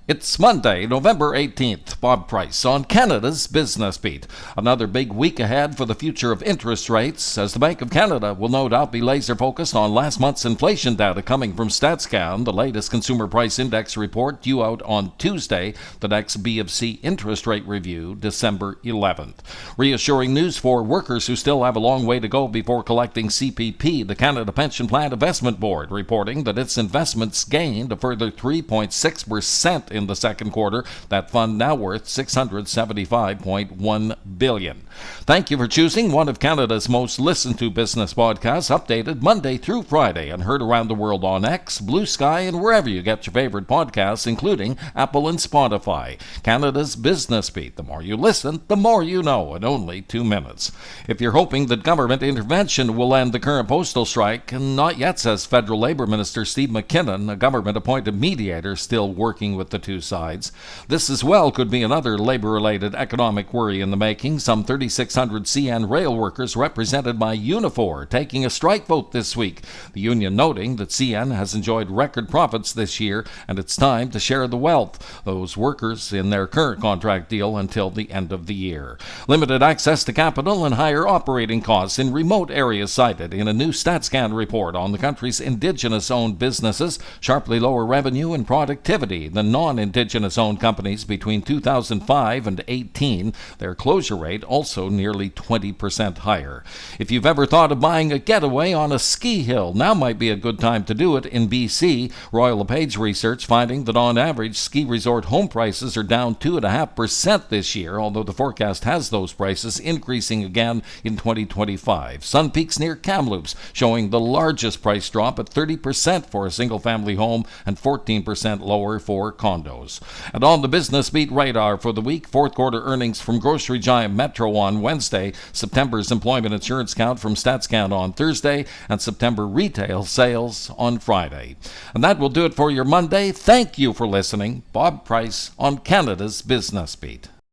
It's Monday, November 18th. Bob Price on Canada's Business Beat. Another big week ahead for the future of interest rates, as the Bank of Canada will no doubt be laser focused on last month's inflation data coming from StatsCan, the latest consumer price index report due out on Tuesday, the next BofC interest rate review, December 11th. Reassuring news for workers who still have a long way to go before collecting CPP, the Canada Pension Plan Investment Board reporting that its investments gained a further 3.6% in the second quarter, that fund now worth $675.1 billion. Thank you for choosing one of Canada's most listened to business podcasts, updated Monday through Friday and heard around the world on X, Blue Sky, and wherever you get your favorite podcasts, including Apple and Spotify. Canada's Business Beat. The more you listen, the more you know in only 2 minutes. If you're hoping that government intervention will end the current postal strike, not yet, says Federal Labor Minister Steve McKinnon, a government-appointed mediator still working with the two sides. This as well could be another labor-related economic worry in the making. Some 3,600 CN rail workers represented by Unifor taking a strike vote this week. The union noting that CN has enjoyed record profits this year and it's time to share the wealth. Those workers in their current contract deal until the end of the year. Limited access to capital and higher operating costs in remote areas cited in a new StatsCan report on the country's Indigenous-owned businesses. Sharply lower revenue and productivity than non-Indigenous-owned companies between 2005 and 18. Their closure rate also nearly 20% higher. If you've ever thought of buying a getaway on a ski hill, now might be a good time to do it in BC. Royal LePage research finding that on average, ski resort home prices are down 2.5% this year, although the forecast has those prices increasing again in 2025. Sun Peaks near Kamloops showing the largest price drop at 30% for a single-family home and 14% lower for condos. And on the Business Beat radar for the week, fourth quarter earnings from grocery giant Metro on Wednesday, September's employment insurance count from StatsCan on Thursday, and September retail sales on Friday. And that will do it for your Monday. Thank you for listening. Bob Price on Canada's Business Beat.